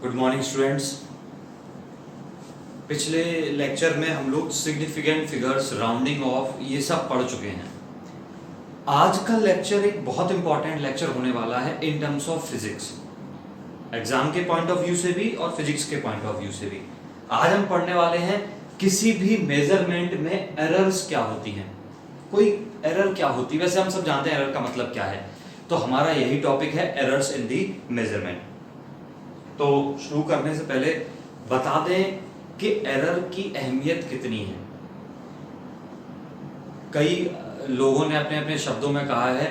Good morning students. पिछले lecture में हम लोग सिग्निफिकेंट फिगर्स, राउंडिंग ऑफ, ये सब पढ़ चुके हैं। आज का लेक्चर एक बहुत इंपॉर्टेंट लेक्चर होने वाला है in terms of physics, exam के पॉइंट ऑफ व्यू से भी और फिजिक्स के पॉइंट ऑफ व्यू से भी। आज हम पढ़ने वाले हैं किसी भी मेजरमेंट में एरर्स क्या होती हैं, कोई एरर क्या होती है। वैसे हम सब जानते हैं एरर का मतलब क्या है, तो हमारा यही टॉपिक है, एरर्स इन दी मेजरमेंट। तो शुरू करने से पहले बता दें कि एरर की अहमियत कितनी है। कई लोगों ने अपने अपने शब्दों में कहा है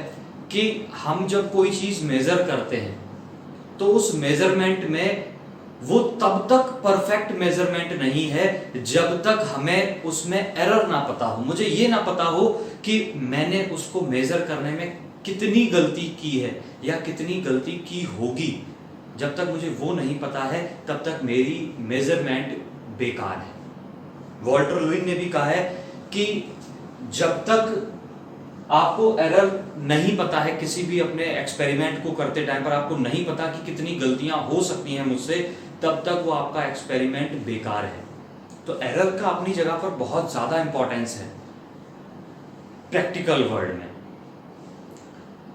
कि हम जब कोई चीज मेजर करते हैं तो उस मेजरमेंट में वो तब तक परफेक्ट मेजरमेंट नहीं है जब तक हमें उसमें एरर ना पता हो। मुझे ये ना पता हो कि मैंने उसको मेजर करने में कितनी गलती की है या कितनी गलती की होगी। जब तक मुझे वो नहीं पता है तब तक मेरी मेजरमेंट बेकार है। वॉल्टर लुईन ने भी कहा है कि जब तक आपको एरर नहीं पता है, किसी भी अपने एक्सपेरिमेंट को करते टाइम पर आपको नहीं पता कि कितनी गलतियां हो सकती हैं मुझसे, तब तक वो आपका एक्सपेरिमेंट बेकार है। तो एरर का अपनी जगह पर बहुत ज्यादा इंपॉर्टेंस है प्रैक्टिकल वर्ल्ड में।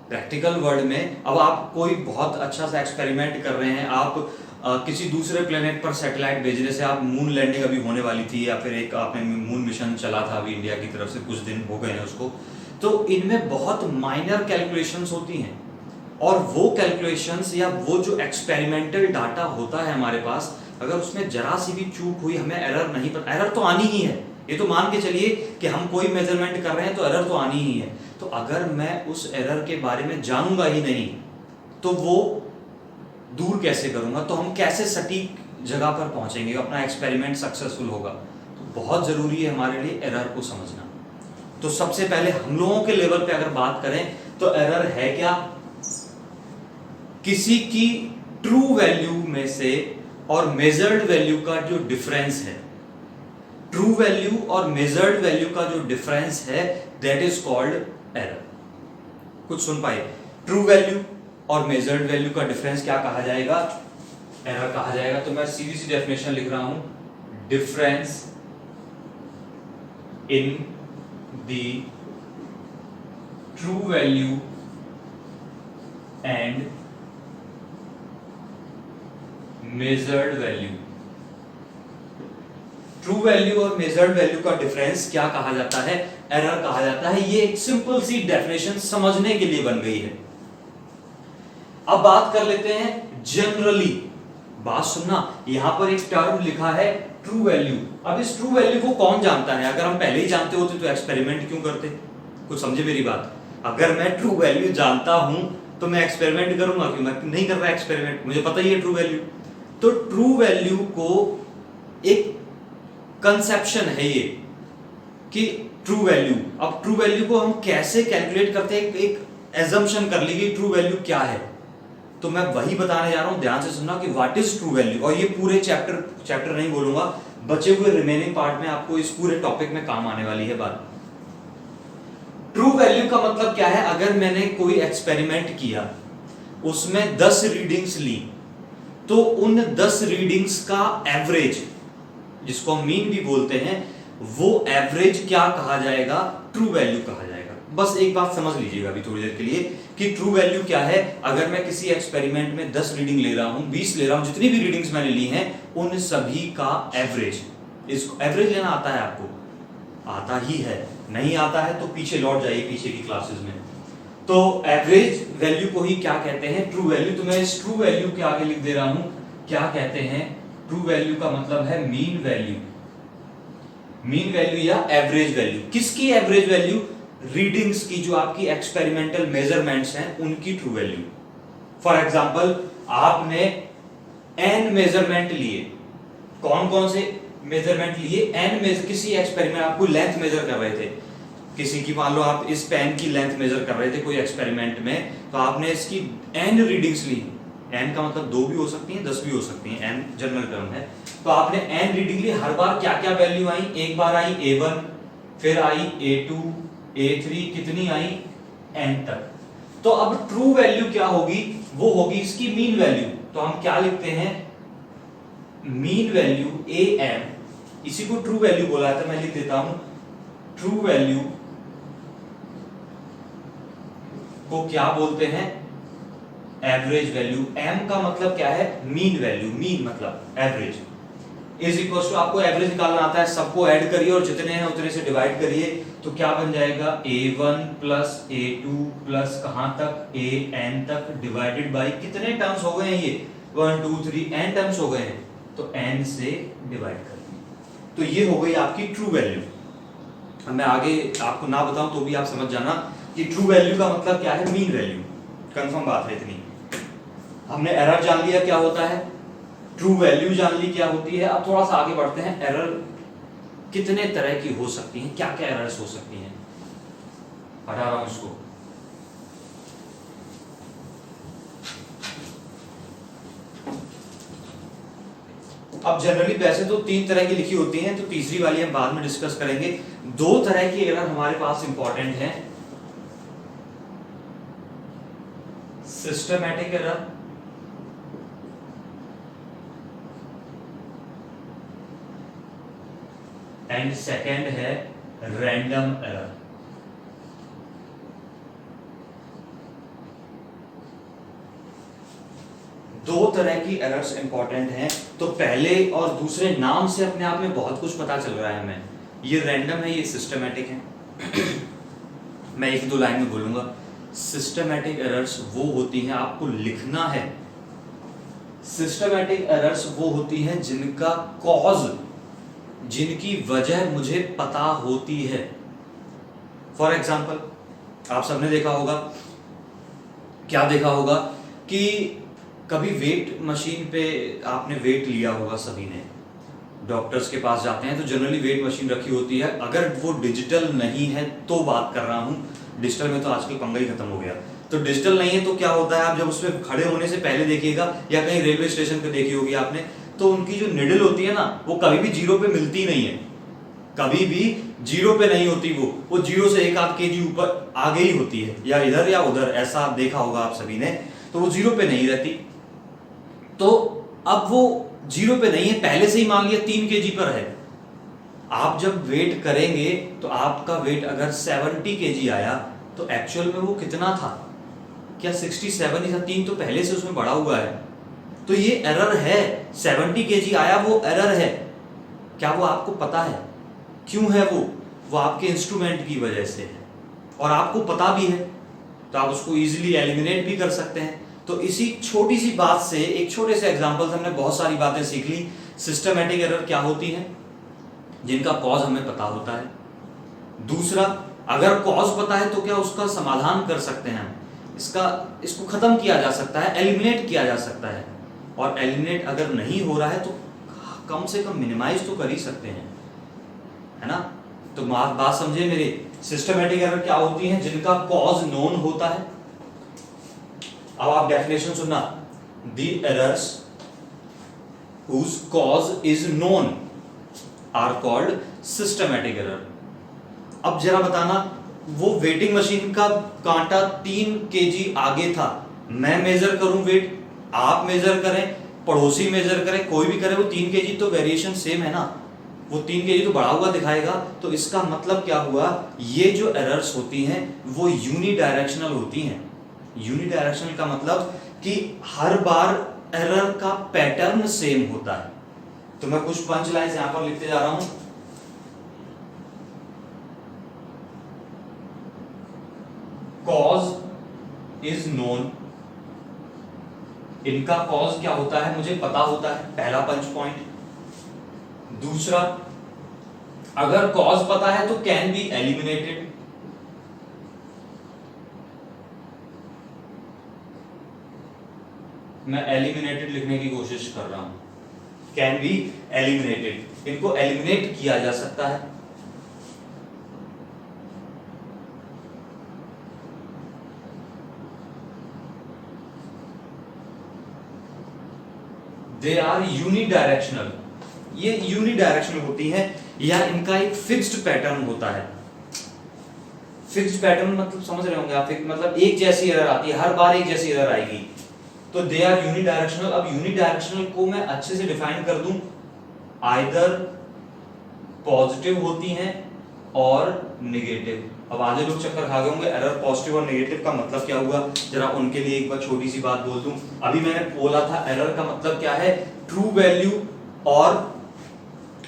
प्रैक्टिकल वर्ल्ड में अब आप कोई बहुत अच्छा सा एक्सपेरिमेंट कर रहे हैं, आप किसी दूसरे प्लेनेट पर सैटेलाइट भेज, जैसे आप मून लैंडिंग अभी होने वाली थी या फिर एक आपने मून मिशन चला था अभी इंडिया की तरफ से, कुछ दिन हो गए हैं उसको। तो इनमें बहुत माइनर कैलकुलेशंस होती हैं और वो कैलकुलेशंस या वो जो एक्सपेरिमेंटल डाटा होता है हमारे पास, अगर उसमें जरा सी भी चूक हुई, हमें एरर नहीं पता, एरर तो आनी ही है, ये तो मान के चलिए कि हम कोई मेजरमेंट कर रहे हैं तो एरर तो आनी ही है। तो अगर मैं उस एरर के बारे में जानूंगा ही नहीं तो वो दूर कैसे करूंगा, तो हम कैसे सटीक जगह पर पहुंचेंगे, अपना एक्सपेरिमेंट सक्सेसफुल होगा। तो बहुत जरूरी है हमारे लिए एरर को समझना। तो सबसे पहले हम लोगों के लेवल पे अगर बात करें तो एरर है क्या, किसी की ट्रू वैल्यू में से और मेजर्ड वैल्यू का जो डिफरेंस है, ट्रू वैल्यू और मेजर्ड वैल्यू का जो डिफरेंस है, दैट इज कॉल्ड एरर। कुछ सुन पाए? ट्रू वैल्यू और मेजर्ड वैल्यू का डिफरेंस क्या कहा जाएगा? एरर कहा जाएगा। तो मैं सीधी सी डेफिनेशन लिख रहा हूं, difference in the true value and measured value. True value और मेजर्ड वैल्यू का डिफरेंस क्या कहा जाता है? एरर कहा जाता है। ये एक सिंपल सी डेफिनेशन समझने के लिए बन गई है। अब बात कर लेते हैं जनरली। बात सुनना, यहां पर एक टर्म लिखा है ट्रू वैल्यू। अब इस ट्रू वैल्यू को कौन जानता है? अगर हम पहले ही जानते होते तो एक्सपेरिमेंट क्यों करते? कुछ समझे मेरी बात? अगर मैं ट्रू वैल्यू जानता हूं तो मैं एक्सपेरिमेंट करूंगा क्यों? मैं नहीं कर रहा एक्सपेरिमेंट, मुझे पता ही है ट्रू वैल्यू। तो ट्रू वैल्यू को एक कंसेप्शन है ये कि ट्रू वैल्यू, अब ट्रू वैल्यू को हम कैसे कैलकुलेट करते हैं, एक एजम्पशन कर ली कि ट्रू वैल्यू क्या है। तो मैं वही बताने जा रहा हूं, ध्यान से सुनना कि व्हाट इज ट्रू वैल्यू। और ये पूरे चैप्टर नहीं बोलूंगा, बचे हुए रिमेनिंग पार्ट में आपको इस पूरे टॉपिक में काम आने वाली है बात। ट्रू वैल्यू का मतलब क्या है? अगर मैंने कोई एक्सपेरिमेंट किया, उसमें 10 रीडिंग्स ली, तो उन 10 रीडिंग्स का एवरेज, जिसको हम मीन भी बोलते हैं, वो एवरेज क्या कहा जाएगा? ट्रू वैल्यू कहा जाएगा। बस एक बात समझ लीजिएगा अभी थोड़ी देर के लिए कि ट्रू वैल्यू क्या है। अगर मैं किसी एक्सपेरिमेंट में 10 रीडिंग ले रहा हूं, 20 ले रहा हूं, जितनी भी रीडिंग्स मैंने ली हैं, उन सभी का एवरेज। इसको एवरेज लेना आता है आपको? आता ही है। नहीं आता है तो पीछे लौट जाइए, पीछे की क्लासेस में। तो एवरेज वैल्यू को ही क्या कहते हैं? True value. तो मैं इस ट्रू वैल्यू के आगे लिख दे रहा हूं, क्या कहते हैं? ट्रू वैल्यू का मतलब है मीन वैल्यू। मीन वैल्यू या एवरेज वैल्यू। किसकी एवरेज वैल्यू? रीडिंग्स की, जो आपकी एक्सपेरिमेंटल मेजरमेंट्स हैं उनकी ट्रू वैल्यू। फॉर एग्जांपल, आपने n मेजरमेंट लिए। कौन कौन से मेजरमेंट लिए? n किसी एक्सपेरिमेंट, आपको लेंथ मेजर कर रहे थे किसी की, मान लो आप इस पेन की लेंथ मेजर कर रहे थे कोई एक्सपेरिमेंट में, तो आपने इसकी n रीडिंग्स ली। n का मतलब 2 भी हो सकती हैं, 10 भी हो सकती हैं, n जनरल टर्म है। तो आपने n रीडिंग ली, हर बार क्या क्या वैल्यू आई? एक बार आई a1, फिर आई a2, a3, कितनी आई? n तक। तो अब ट्रू वैल्यू क्या होगी? वो होगी इसकी मीन वैल्यू। तो हम क्या लिखते हैं? मीन वैल्यू ए एम, इसी को ट्रू वैल्यू बोला था, मैं लिख देता हूं ट्रू वैल्यू को क्या बोलते हैं, एवरेज वैल्यू। एम का मतलब क्या है, मीन वैल्यू, मीन मतलब एवरेज, इज इक्वल टू, आपको एवरेज निकालना आता है, सबको ऐड करिए और जितने हैं उतने से डिवाइड करिए, तो क्या बन जाएगा a1 प्लस a2 प्लस कहां तक an तक डिवाइडेड बाय कितने टर्म्स हो गए हैं ये 1 2 3 n टर्म्स हो गए हैं, तो n से डिवाइड कर दिए, तो ये हो गई आपकी ट्रू वैल्यू। अब मैं आगे आपको ना बताऊं तो भी आप समझ जाना कि ट्रू वैल्यू का मतलब क्या है, मीन वैल्यू। कंफर्म बात है इतनी। हमने एरर जान लिया क्या होता है, ट्रू वैल्यू जान ली क्या होती है। अब थोड़ा सा आगे बढ़ते हैं, एरर कितने तरह की हो सकती हैं, क्या क्या एरर्स हो सकती हैं, हटा रहा हूं इसको। अब जनरली वैसे तो 3 तरह की लिखी होती हैं, तो तीसरी वाली हम बाद में डिस्कस करेंगे। 2 तरह की एरर हमारे पास इंपॉर्टेंट है, सिस्टमैटिक एरर एंड सेकेंड है रैंडम एरर। दो तरह की एरर्स इंपॉर्टेंट हैं, तो पहले और दूसरे नाम से अपने आप में बहुत कुछ पता चल रहा है हमें, ये रैंडम है, ये सिस्टमैटिक है। मैं 1-2 लाइन में बोलूंगा। सिस्टमैटिक एरर्स वो होती हैं, आपको लिखना है, सिस्टमैटिक एरर्स वो होती हैं जिनका कॉज, जिनकी वजह मुझे पता होती है। फॉर एग्जाम्पल, आप सबने देखा होगा, क्या देखा होगा कि कभी वेट मशीन पे आपने वेट लिया होगा, सभी ने डॉक्टर्स के पास जाते हैं तो जनरली वेट मशीन रखी होती है, अगर वो डिजिटल नहीं है तो बात कर रहा हूं, डिजिटल में तो आजकल पंगा ही खत्म हो गया। तो डिजिटल नहीं है तो क्या होता है, आप जब उसमें खड़े होने से पहले देखिएगा या कहीं रेलवे स्टेशन पे देखी होगी आपने, तो उनकी जो निडल होती है ना, वो कभी भी 0 पे मिलती नहीं है, कभी भी 0 पे नहीं होती, वो 0 से 1-8 kg ऊपर आगे ही होती है, या इधर या उधर, ऐसा देखा होगा आप सभी ने, तो वो 0 पे नहीं रहती। तो अब वो 0 पे नहीं है, पहले से ही मान लिया 3 kg पर है, आप जब वेट करेंगे तो आपका वेट अगर 70 kg आया तो एक्चुअल में वो कितना था, क्या 67 ही था, 3 तो पहले से उसमें बढ़ा हुआ है, तो ये एरर है। 70 kg आया, वो एरर है, क्या वो आपको पता है क्यों है, वो आपके इंस्ट्रूमेंट की वजह से है, और आपको पता भी है, तो आप उसको इजीली एलिमिनेट भी कर सकते हैं। तो इसी छोटी सी बात से, एक छोटे से एग्जांपल से हमने बहुत सारी बातें सीख ली। सिस्टमैटिक एरर क्या होती है, जिनका कॉज हमें पता होता है। दूसरा, अगर कॉज पता है तो क्या उसका समाधान कर सकते हैं हम, इसको खत्म किया जा सकता है, एलिमिनेट किया जा सकता है, और एलिमिनेट अगर नहीं हो रहा है तो कम से कम मिनिमाइज तो कर ही सकते हैं, है ना। तो बात समझे मेरे, सिस्टमैटिक एरर क्या होती हैं, जिनका कॉज नोन होता है। अब आप डेफिनेशन सुनना, the errors whose cause is known are called systematic error। अब जरा बताना, वो वेटिंग मशीन का कांटा 3 kg आगे था, मैं मेजर करूं वेट, आप मेजर करें, पड़ोसी मेजर करे, कोई भी करे, वो 3 kg तो वेरिएशन सेम है ना, वो 3 kg तो बढ़ा हुआ दिखाएगा। तो इसका मतलब क्या हुआ, ये जो एरर्स होती हैं वो यूनिडायरेक्शनल होती हैं। यूनिडायरेक्शनल का मतलब कि हर बार एरर का पैटर्न सेम होता है। तो मैं कुछ पंच लाइन्स यहां पर लिखते जा रहा हूं। कॉज इज नोन, इनका कॉज क्या होता है मुझे पता होता है, पहला पंच पॉइंट। दूसरा, अगर कॉज पता है तो कैन बी एलिमिनेटेड, मैं एलिमिनेटेड लिखने की कोशिश कर रहा हूं, कैन बी एलिमिनेटेड, इनको एलिमिनेट किया जा सकता है। दे आर यूनिडायरेक्शनल, ये यूनिडायरेक्शनल होती है, या इनका एक फिक्स्ड पैटर्न होता है। फिक्स्ड पैटर्न मतलब समझ रहे होंगे आप, मतलब एक जैसी एरर आती है, हर बार एक जैसी एरर आएगी, तो दे आर यूनिडायरेक्शनल। अब यूनिडायरेक्शनल को मैं अच्छे से डिफाइन कर दूं, आइदर पॉजिटिव होती हैं और नेगेटिव। अब आधे लोग चक्कर खा गए होंगे, एरर पॉजिटिव और नेगेटिव का मतलब क्या हुआ, जरा उनके लिए एक बार छोटी सी बात बोल दूं। अभी मैंने बोला था एरर का मतलब क्या है, ट्रू वैल्यू और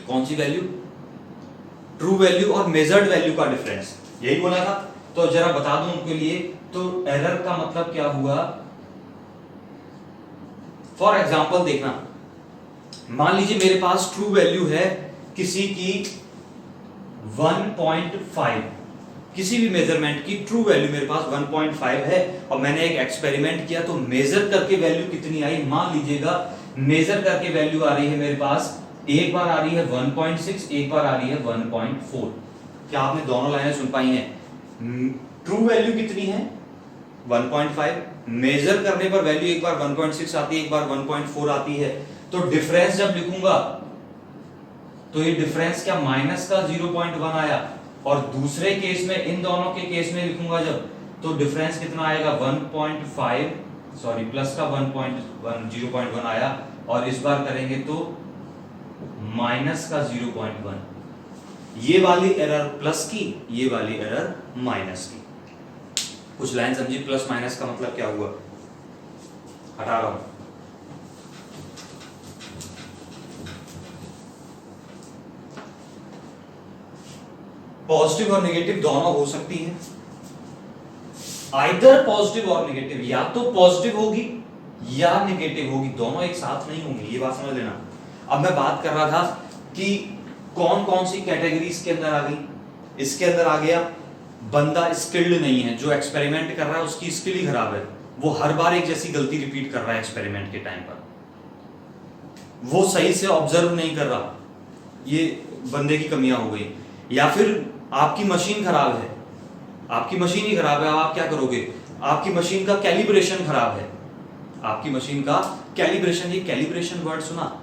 कौन सी वैल्यू, ट्रू वैल्यू और मेजर्ड वैल्यू का डिफरेंस, यही बोला था। तो जरा बता दूं उनके लिए, तो एरर का मतलब क्या हुआ, फॉर एग्जांपल देखना, मान लीजिए मेरे पास ट्रू वैल्यू है किसी की 1.5, किसी भी मेजरमेंट की ट्रू वैल्यू मेरे पास 1.5 है, और मैंने एक एक्सपेरिमेंट किया तो मेजर करके वैल्यू कितनी आई, मान लीजिएगा मेजर करके वैल्यू आ रही है मेरे पास, एक बार आ रही है 1.6, एक बार आ रही है 1.4। क्या आपने दोनों लाइनें सुन पाई हैं? ट्रू वैल्यू कितनी है 1.5, मेजर करने पर वैल्यू एक बार 1.6 आती है, एक बार 1.4 आती है। तो डिफरेंस जब लिखूंगा तो ये डिफरेंस क्या माइनस का 0.1 आया, और दूसरे केस में इन दोनों के केस में लिखूंगा जब, तो डिफरेंस कितना आएगा 1.5, सॉरी प्लस का 0.1 आया, और इस बार करेंगे तो माइनस का 0.1। ये वाली एरर प्लस की, ये वाली एरर माइनस की। कुछ लाइन समझी, प्लस माइनस का मतलब क्या हुआ, हटा रहा हूं। पॉजिटिव और नेगेटिव दोनों हो सकती हैं, आइदर पॉजिटिव और नेगेटिव, या तो पॉजिटिव होगी या नेगेटिव होगी, दोनों एक साथ नहीं होंगी, ये बात समझ लेना। अब मैं बात कर रहा था कि कौन कौन सी कैटेगरी इसके अंदर आ गई। इसके अंदर आ गया बंदा स्किल्ड नहीं है, जो एक्सपेरिमेंट कर रहा है उसकी स्किल ही खराब है, वो हर बार एक जैसी गलती रिपीट कर रहा है एक्सपेरिमेंट के टाइम पर, वो सही से ऑब्जर्व नहीं कर रहा, ये बंदे की कमियां हो गई। या फिर आपकी मशीन खराब है, आपकी मशीन ही खराब है, आप क्या करोगे, आपकी मशीन का कैलिब्रेशन खराब है, आपकी मशीन का कैलिब्रेशन, ये कैलिब्रेशन वर्ड सुना,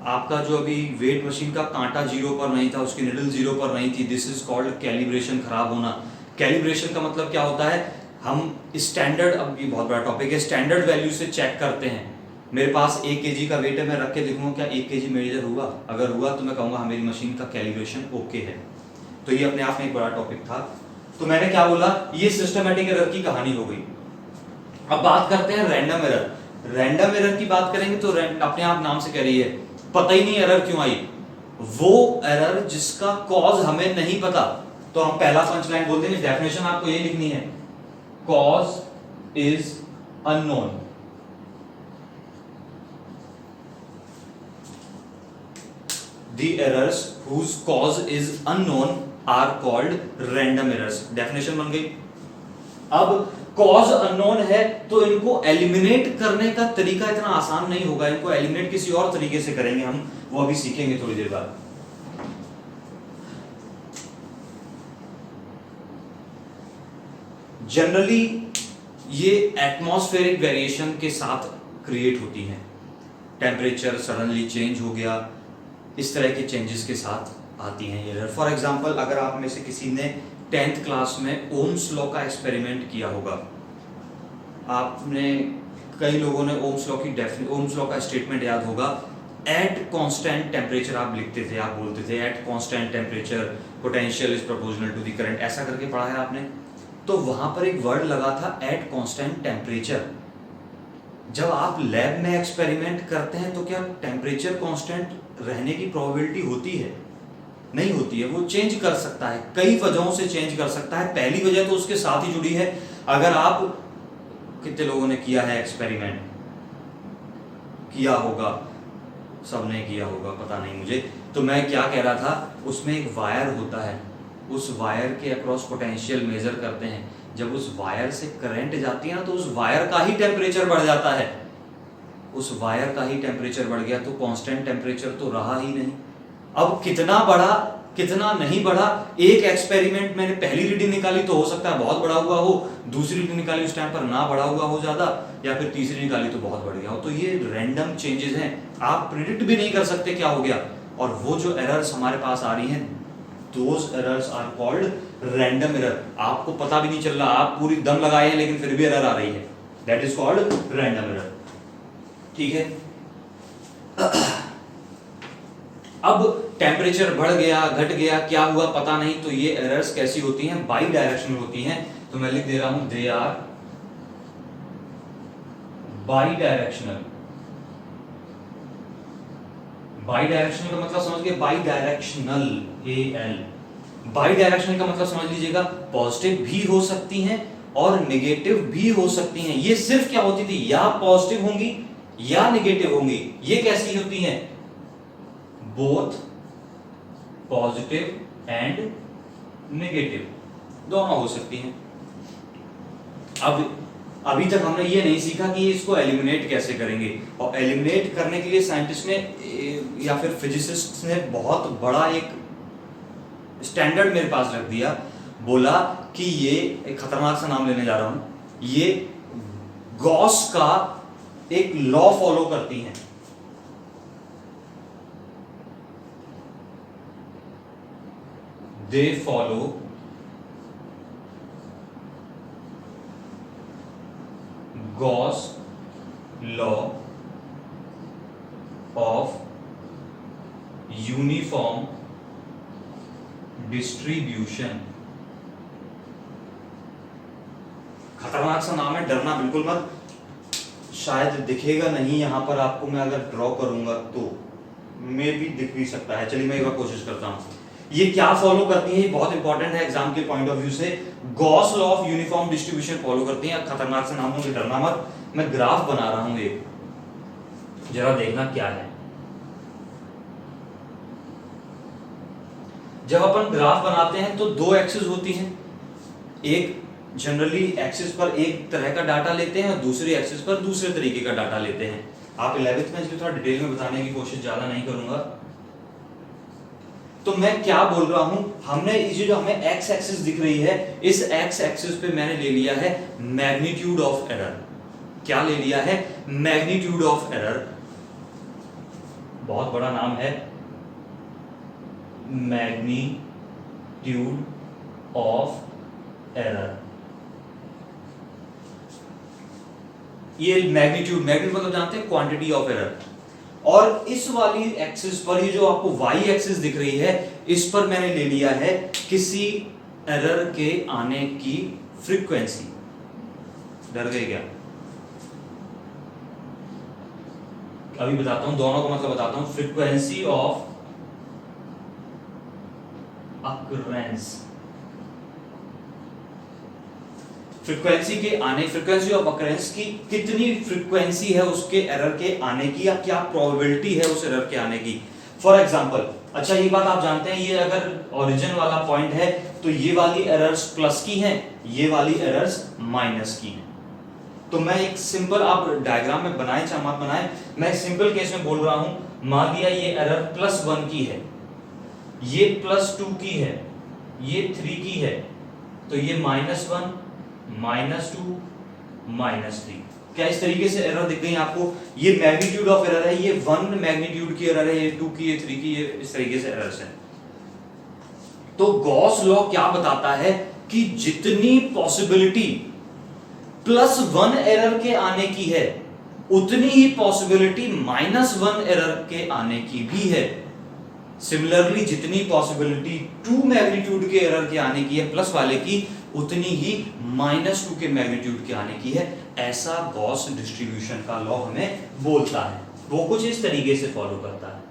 आपका जो अभी वेट मशीन का कांटा 0 पर नहीं था, उसकी निडल 0 पर नहीं थी, दिस इज कॉल्ड कैलिब्रेशन, खराब होना। कैलिब्रेशन का मतलब क्या होता है, हम स्टैंडर्ड, अब ये बहुत बड़ा टॉपिक है, स्टैंडर्ड वैल्यू से चेक करते हैं। मेरे पास 1 केजी का वेट है, मैं रख के देखूंगा क्या 1 केजी मेजर हुआ, अगर हुआ तो मैं कहूंगा मेरी मशीन का कैलिब्रेशन ओके है। तो ये अपने आप में एक बड़ा टॉपिक था। तो मैंने क्या बोला, ये सिस्टमैटिक एरर की कहानी हो गई। अब बात करते हैं रैंडम एरर। रैंडम एरर की बात करेंगे तो अपने आप नाम से कह रही है, पता ही नहीं एरर क्यों आई, वो एरर जिसका कॉज हमें नहीं पता। तो हम पहला पंच लाइन बोलते हैं, डेफिनेशन आपको ये लिखनी है, cause is unknown. The errors whose cause is unknown are called random errors। Definition बन गई। अब कॉज अननोन है तो इनको एलिमिनेट करने का तरीका इतना आसान नहीं होगा, इनको एलिमिनेट किसी और तरीके से करेंगे हम, वो अभी सीखेंगे थोड़ी देर बाद। जनरली ये एटमॉस्फेरिक वेरिएशन के साथ क्रिएट होती हैं, टेम्परेचर सडनली चेंज हो गया, इस तरह के चेंजेस के साथ आती हैं ये एरर। फॉर एग्जांपल, अगर आप में से किसी ने 10th क्लास में ओम्स लॉ का एक्सपेरिमेंट किया होगा, आपने, कई लोगों ने ओम्स लॉ का स्टेटमेंट याद होगा, एट कांस्टेंट टेम्परेचर आप लिखते थे, आप बोलते थे at constant temperature potential is proportional to the current, ऐसा करके पढ़ा है आपने। तो वहां पर एक वर्ड लगा था एट कांस्टेंट टेम्परेचर। जब आप लैब में एक्सपेरिमेंट करते हैं तो क्या टेम्परेचर कांस्टेंट रहने की प्रोबेबिलिटी होती है? नहीं होती है, वो चेंज कर सकता है, कई वजहों से चेंज कर सकता है। पहली वजह तो उसके साथ ही जुड़ी है, अगर आप, कितने लोगों ने किया है एक्सपेरिमेंट, किया होगा, सबने किया होगा, पता नहीं मुझे। तो मैं क्या कह रहा था, उसमें एक वायर होता है, उस वायर के अक्रॉस पोटेंशियल मेजर करते हैं, जब उस वायर से करंट जाती है ना तो उस वायर का ही टेम्परेचर बढ़ जाता है, उस वायर का ही टेम्परेचर बढ़ गया तो कांस्टेंट टेम्परेचर तो रहा ही नहीं। अब कितना बढ़ा कितना नहीं बढ़ा, एक एक्सपेरिमेंट मैंने पहली रीडिंग निकाली तो हो सकता है बहुत बड़ा हुआ हो, दूसरी रीडिंग निकाली उस टाइम पर ना बढ़ा हुआ हो ज्यादा, या फिर तीसरी निकाली तो बहुत बढ़ गया हो। तो ये रैंडम चेंजेस हैं, आप प्रिडिक्ट भी नहीं कर सकते क्या हो गया। और वो जो एरर्स हमारे पास आ रही हैं, those errors are called random error. आपको पता भी नहीं चल रहा, आप पूरी दम लगाए हैं लेकिन फिर भी एरर आ रही है, that is called random error. ठीक है, अब टेम्परेचर बढ़ गया घट गया क्या हुआ पता नहीं, तो ये एरर्स कैसी होती हैं, बाई डायरेक्शनल होती हैं। तो मैं लिख दे रहा हूं they are bidirectional. Bidirectional का मतलब समझ गए, bidirectional AL। Bidirectional का मतलब समझ लीजिएगा, पॉजिटिव भी हो सकती हैं और नेगेटिव भी हो सकती हैं। ये सिर्फ क्या होती थी, या पॉजिटिव होंगी या नेगेटिव होंगी। ये कैसी होती हैं, बोथ पॉजिटिव एंड नेगेटिव, दोनों हो सकती हैं। अब अभी तक हमने ये नहीं सीखा कि इसको एलिमिनेट कैसे करेंगे, और एलिमिनेट करने के लिए साइंटिस्ट ने या फिर फिजिसिस्ट ने बहुत बड़ा एक स्टैंडर्ड मेरे पास रख दिया। बोला कि ये एक खतरनाक सा नाम लेने जा रहा हूं, ये गॉस का एक लॉ फॉलो करती हैं। They follow Gauss law of uniform distribution. खतरनाक सा नाम है, डरना बिल्कुल मत। शायद दिखेगा नहीं यहां पर आपको, मैं अगर ड्रॉ करूंगा तो मे भी दिख भी सकता है। चलिए मैं एक बार कोशिश करता हूं। ये क्या फॉलो करती है, ये बहुत इंपॉर्टेंट है एग्जाम के पॉइंट ऑफ व्यू से। Gauss law of uniform distribution follow करती है। खतरनाक से नाम होंगे, डरना मत। मैं ग्राफ बना रहा हूं एक, जरा देखना क्या है। जब अपन ग्राफ बनाते हैं तो दो एक्सिस होती हैं। एक जनरली एक्सिस पर एक तरह का डाटा लेते हैं और दूसरी एक्सिस पर दूसरे तरीके का डाटा लेते हैं। आप 11th में इसलिए थोड़ा डिटेल में बताने की कोशिश ज्यादा नहीं करूंगा। तो मैं क्या बोल रहा हूं, हमने ये जो हमें एक्स एक्सिस दिख रही है, इस एक्स एक्सिस पे मैंने ले लिया है मैग्नीट्यूड ऑफ एरर। क्या ले लिया है, मैग्नीट्यूड ऑफ एरर। बहुत बड़ा नाम है, मैग्नीट्यूड ऑफ एरर। ये मैग्नीट्यूड मतलब जानते हैं क्वांटिटी ऑफ एरर। और इस वाली एक्सिस पर, ये जो आपको वाई एक्सिस दिख रही है, इस पर मैंने ले लिया है किसी एरर के आने की फ्रीक्वेंसी। डर गए क्या? अभी बताता हूं, दोनों का मतलब बताता हूं। फ्रीक्वेंसी ऑफ अकरेंस, फ्रीक्वेंसी के आने, फ्रीक्वेंसी ऑफ अकरेंस की कितनी फ्रीक्वेंसी है उसके एरर के आने की, या क्या प्रोबेबिलिटी है उस एरर के आने की। फॉर एग्जांपल, अच्छा ये बात आप जानते हैं, ये अगर ओरिजिन वाला पॉइंट है तो ये वाली एरर्स प्लस की हैं, ये वाली एरर्स माइनस की हैं। तो मैं एक सिंपल, आप डायग्राम में बनाए चाहे मत बनाए, मैं सिंपल केस में बोल रहा हूं। मान लिया ये एरर +1 की है, ये +2 की है, ये 3 की है, तो ये -1 -2 -3। क्या इस तरीके से एरर दिख गई आपको? ये मैग्नीट्यूड ऑफ एरर है, ये 1 मैग्नीट्यूड की एरर है, ये 2 की, ये 3 की, ये इस तरीके से एरर्स है। तो गॉस लॉ क्या बताता है कि जितनी पॉसिबिलिटी +1 एरर के आने की है, उतनी ही पॉसिबिलिटी -1 एरर के आने की भी है। सिमिलरली जितनी पॉसिबिलिटी 2 मैग्नीट्यूड के एरर के आने की है प्लस वाले की, उतनी ही -2 के मैग्नीट्यूड के आने की है। ऐसा गॉस डिस्ट्रीब्यूशन का लॉ हमें बोलता है। वो कुछ इस तरीके से फॉलो करता है।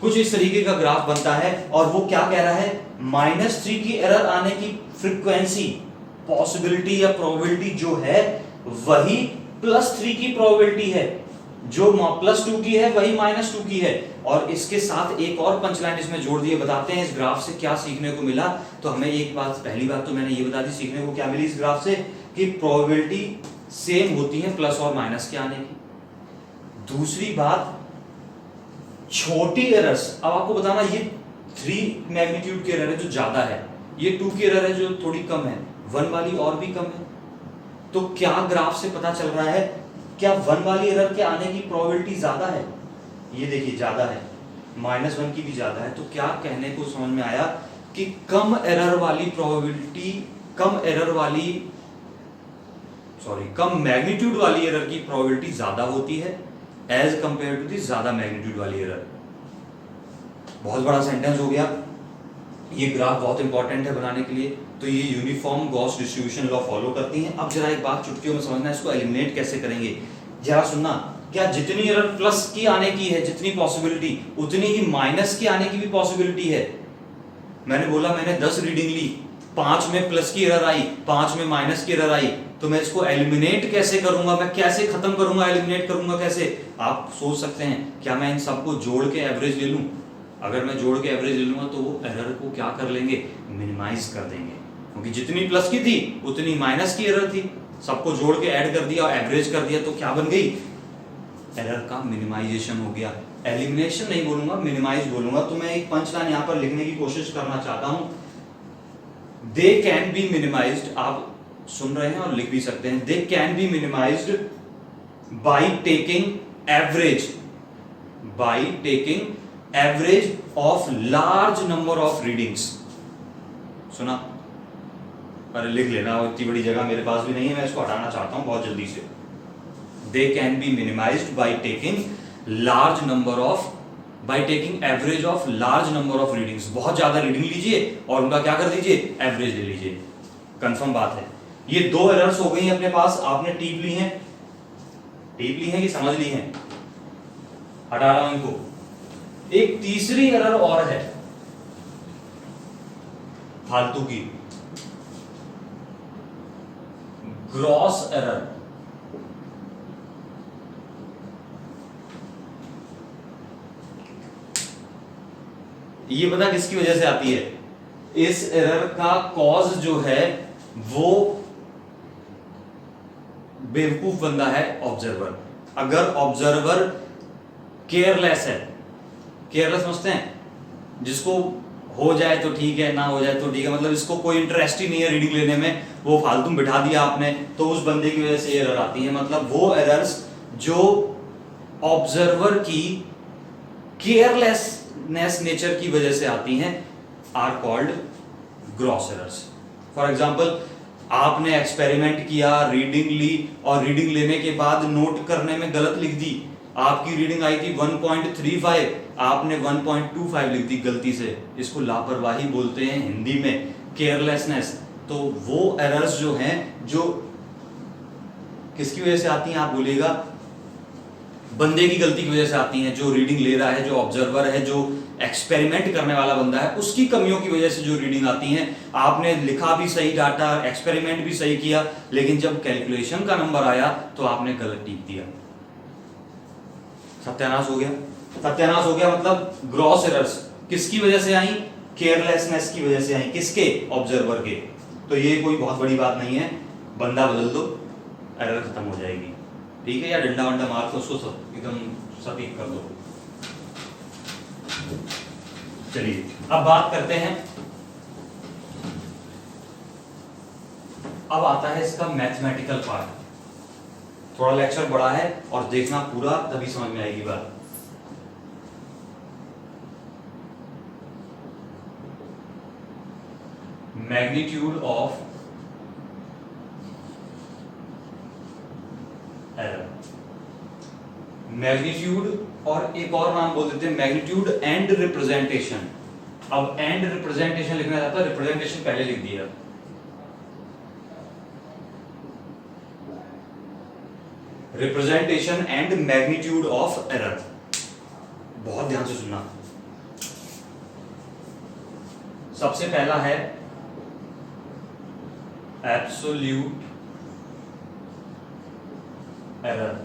कुछ इस तरीके का ग्राफ बनता है, और वो क्या कह रहा है, -3 की एरर आने की फ्रीक्वेंसी, पॉसिबिलिटी या प्रोबेबिलिटी जो है वही +3 की प्रोबेबिलिटी है, जो +2 की है वही -2 की है। और इसके साथ एक और पंचलाइन इसमें जोड़ दिए। बताते हैं इस ग्राफ से क्या सीखने को मिला। तो हमें एक बात, पहली बात तो मैंने ये बता दी सीखने को क्या मिली इस ग्राफ से, कि प्रोबेबिलिटी सेम होती है प्लस और माइनस के आने की। दूसरी बात, छोटी एरर्स, अब आपको बताना, ये 3 मैग्नीट्यूड की एरर है जो ज्यादा है, ये 2 की एरर है जो थोड़ी कम है, 1 वाली और भी कम है। तो क्या ग्राफ से पता चल रहा है, क्या 1 वाली एरर के आने की प्रोबेबिलिटी ज्यादा है? ये देखिए ज्यादा है। -1 की भी ज्यादा है, तो क्या कहने को समझ में आया कि कम एरर वाली प्रोबेबिलिटी, कम मैग्नीट्यूड वाली एरर की प्रोबेबिलिटी ज्यादा होती है एज कंपेयर टू दी ज्यादा मैग्नीट्यूड वाली एरर। बहुत बड़ा सेंटेंस हो गया, ये ग्राफ बहुत इंपॉर्टेंट है बनाने के लिए। तो ये uniform Gauss distribution law follow करती हैं। अब जरा एक बात चुटकियों में समझना, इसको एलिमिनेट कैसे करेंगे जरा सुनना। क्या जितनी एरर प्लस की आने की है जितनी पॉसिबिलिटी, उतनी ही माइनस की आने की भी पॉसिबिलिटी है। मैंने बोला मैंने 10 रीडिंग ली, 5 में प्लस की एरर आई, 5 में माइनस की एरर आई, तो मैं इसको एलिमिनेट कैसे करूंगा, मैं कैसे खत्म करूंगा, एलिमिनेट करूंगा कैसे? आप सोच सकते हैं क्या मैं इन सबको जोड़ के एवरेज ले लूं? अगर मैं जोड़ के एवरेज ले लूंगा तो वो एरर को क्या कर लेंगे, मिनिमाइज कर देंगे, क्योंकि जितनी प्लस की थी उतनी माइनस की एरर थी। सबको जोड़ के ऐड कर दिया और एवरेज कर दिया, तो क्या बन गई, एरर का मिनिमाइजेशन हो गया। एलिमिनेशन नहीं बोलूंगा, मिनिमाइज बोलूंगा। तो मैं एक पंचलाइन यहां पर लिखने की कोशिश करना चाहता हूं, दे कैन बी मिनिमाइज्ड। आप सुन रहे हैं और लिख भी सकते हैं, they can be minimised by taking average of large number of readings. सुना? अरे लिख लेना, इतनी बड़ी जगह मेरे पास भी नहीं है, मैं इसको हटाना चाहता हूं बहुत जल्दी से। They can be minimised by taking average of large number of readings. बहुत ज्यादा रीडिंग लीजिए और उनका क्या कर दीजिए, एवरेज ले लीजिए। कंफर्म बात है। ये 2 एरर्स हो गई अपने पास, आपने टीप ली हैं कि समझ ली हैं? हटा रहा हूं इनको। एक तीसरी एरर और है फालतू की, ग्रॉस एरर। ये पता किसकी वजह से आती है? इस एरर का कॉज जो है वो बेवकूफ बंदा है ऑब्जर्वर। अगर ऑब्जर्वर केयरलेस है, केयरलेस समझते हैं जिसको हो जाए तो ठीक है, ना हो जाए तो ठीक है, मतलब इसको कोई इंटरेस्ट ही नहीं है रीडिंग लेने में, वो फालतू में बिठा दिया आपने, तो उस बंदे की वजह से एरर आती है। मतलब वो एरर्स जो ऑब्जर्वर की केयरलेसनेस नेचर की वजह से आती हैं are called gross errors. For example, आपने एक्सपेरिमेंट किया, रीडिंग ली और रीडिंग लेने के बाद नोट करने में गलत लिख दी। आपकी रीडिंग आई थी 1.35, आपने 1.25 लिख दी गलती से। इसको लापरवाही बोलते हैं हिंदी में, केयरलेसनेस। तो वो एरर्स जो हैं, जो किसकी वजह से आती हैं आप बोलिएगा? बंदे की गलती की वजह से आती हैं। जो रीडिंग ले रहा है, जो ऑब्जर्वर है, जो एक्सपेरिमेंट करने वाला बंदा है, उसकी कमियों की वजह से जो रीडिंग आती हैं। आपने लिखा भी सही डाटा, एक्सपेरिमेंट भी सही किया, लेकिन जब कैलकुलेशन का नंबर आया तो आपने गलत टिक दिया। सत्यानाश हो गया। सत्यानाश हो गया मतलब ग्रॉस एरर्स किसकी वजह से आई? केयरलेसनेस की वजह से आई। किसके? ऑब्जर्वर के। तो ये कोई बहुत बड़ी बात नहीं है, बंदा बदल दो, एरर खत्म हो जाएगी। ठीक है? या डंडा वंडा मार के उसको एकदम सटीक कर दो। चलिए अब बात करते हैं, अब आता है इसका मैथमेटिकल पार्ट। थोड़ा लेक्चर बड़ा है और देखना पूरा, तभी समझ में आएगी बात। मैग्नीट्यूड ऑफ एरर, मैग्नीट्यूड और एक और नाम बोल देते हैं मैग्नीट्यूड एंड रिप्रेजेंटेशन। अब एंड रिप्रेजेंटेशन लिखना चाहता है, रिप्रेजेंटेशन पहले लिख दिया। Representation and magnitude of error, बहुत ध्यान से सुनना। सबसे पहला है एब्सोल्यूट एरर।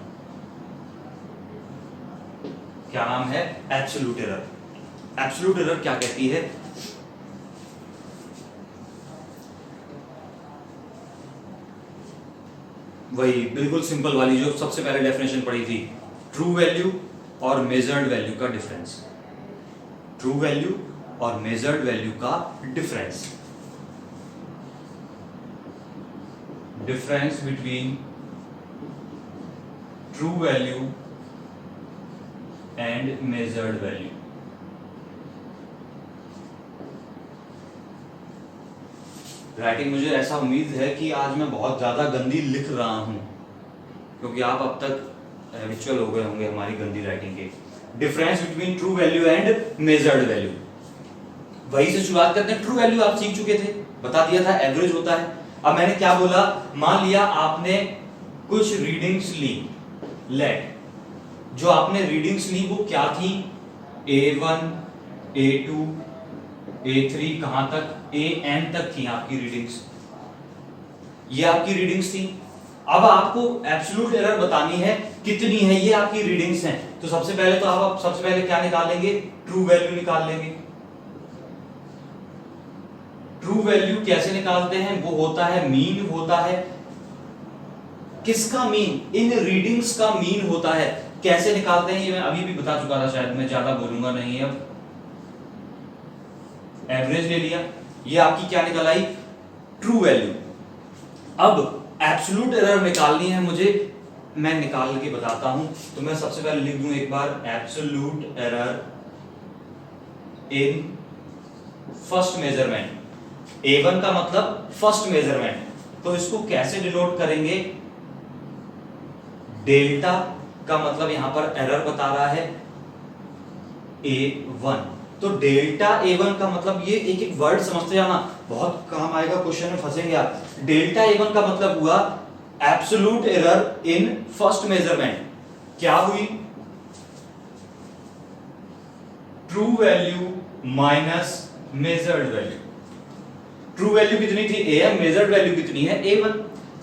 क्या नाम है? Absolute error. एब्सोल्यूट एरर क्या कहती है? वही बिल्कुल सिंपल वाली जो सबसे पहले डेफिनेशन पढ़ी थी, ट्रू वैल्यू और मेजर्ड वैल्यू का डिफरेंस। ट्रू वैल्यू और मेजर्ड वैल्यू का difference, difference between true value and measured value. Writing मुझे ऐसा उम्मीद है कि आज मैं बहुत ज़्यादा गंदी लिख रहा हूँ, क्योंकि आप अब तक हैबिचुअल हो गए होंगे हमारी गंदी राइटिंग के। Difference between true value and measured value, वही से शुरुआत करते हैं। ट्रू वैल्यू आप सीख चुके थे, बता दिया था एवरेज होता है। अब मैंने क्या बोला, मान लिया आपने कुछ रीडिंग्स ली, लेट जो आपने रीडिंग्स ली वो क्या थी, A1 A2 A3 कहां तक, AN तक थी आपकी रीडिंग्स, ये आपकी रीडिंग्स थी। अब आपको एब्सोल्यूट एरर बतानी है कितनी है, ये आपकी रीडिंग्स हैं। तो सबसे पहले क्या निकालेंगे, ट्रू वैल्यू निकाल लेंगे। ट्रू वैल्यू कैसे निकालते हैं, वो होता है मीन होता है, किसका मीन, इन रीडिंग्स का मीन होता है। कैसे निकालते हैं ये मैं अभी भी बता चुका था, शायद मैं ज्यादा बोलूंगा नहीं। अब एवरेज ले लिया, ये आपकी क्या निकल आई, ट्रू वैल्यू। अब एब्सोल्यूट एरर निकालनी है मुझे, मैं निकाल के बताता हूं। तो मैं सबसे पहले लिख दूं एक बार, absolute error in first measurement. A1 का मतलब फर्स्ट मेजरमेंट, तो इसको कैसे डिनोट करेंगे, डेल्टा का मतलब यहां पर एरर बता रहा है A1, तो डेल्टा A1 का मतलब, ये एक एक वर्ड समझते जाना, बहुत काम आएगा, क्वेश्चन में फंसेंगे आप। डेल्टा A1 का मतलब हुआ absolute error in first measurement, क्या हुई, true value minus measured value. True value कितनी थी AM, मेजर्ड वैल्यू कितनी है A1।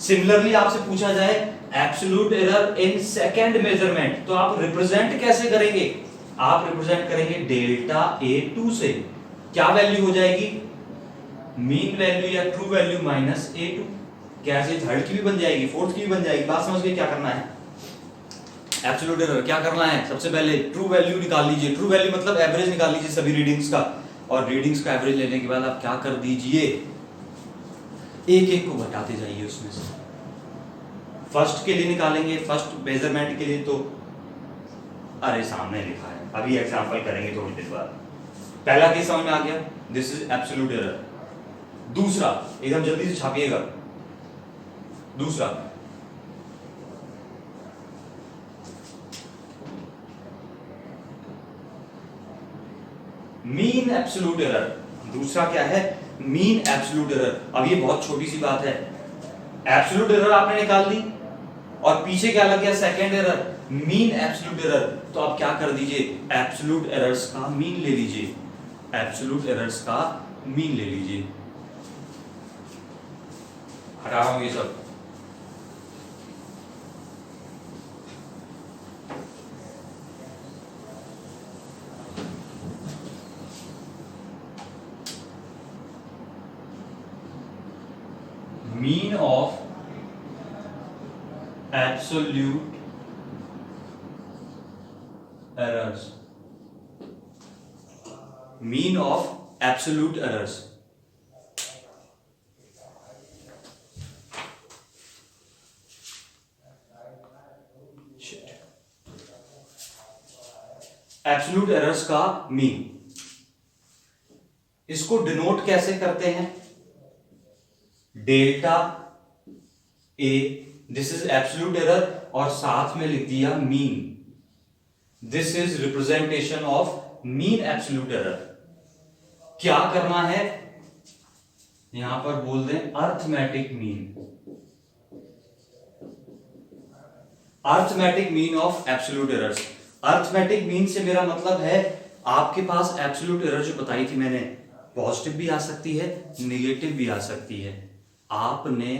सिमिलरली आपसे पूछा जाए absolute error in second measurement, तो आप रिप्रेजेंट कैसे करेंगे, आप रिप्रेजेंट करेंगे डेल्टा A2 से, क्या वैल्यू हो जाएगी, मीन वैल्यू या ट्रू वैल्यू माइनस A2। कैसे, थर्ड की भी बन जाएगी, फोर्थ की भी बन जाएगी। बात समझ गए क्या करना है, एब्सोल्यूट एरर क्या करना है, सबसे पहले ट्रू वैल्यू निकाल लीजिए। ट्रू वैल्यू मतलब एवरेज निकाल लीजिए सभी रीडिंग्स का, और रीडिंग्स का एवरेज लेने के बाद आप क्या कर दीजिए, एक एक को घटाते जाइए उसमें से। फर्स्ट के लिए निकालेंगे, फर्स्ट मेजरमेंट के लिए, तो अरे सामने लिखा है, अभी एग्जांपल करेंगे थोड़ी देर बाद। पहला केस समझ में आ गया, दिस इज एब्सोल्यूट एरर। दूसरा एकदम जल्दी से छापिएगा, दूसरा मीन एब्सोल्यूट एरर। दूसरा क्या है, मीन एब्सोल्यूट एरर। अब ये बहुत छोटी सी बात है, एब्सोल्यूट एरर आपने निकाल दी और पीछे क्या लग गया, second error, mean absolute error. तो आप क्या कर दीजिए, एब्सोल्यूट एरर्स का मीन ले लीजिए, एब्सोल्यूट एरर्स का मीन ले लीजिए। हटा रहा हूं ये सब। Mean of absolute errors, mean of absolute errors. Absolute errors का मीन, इसको डिनोट कैसे करते हैं, delta A, this is absolute error, और साथ में लिख दिया mean, this is representation of mean absolute error. क्या करना है, यहां पर बोल दें arithmetic mean, arithmetic mean of absolute errors. Arithmetic mean से मेरा मतलब है आपके पास एब्सोल्यूट एरर जो बताई थी मैंने, पॉजिटिव भी आ सकती है, नेगेटिव भी आ सकती है। आपने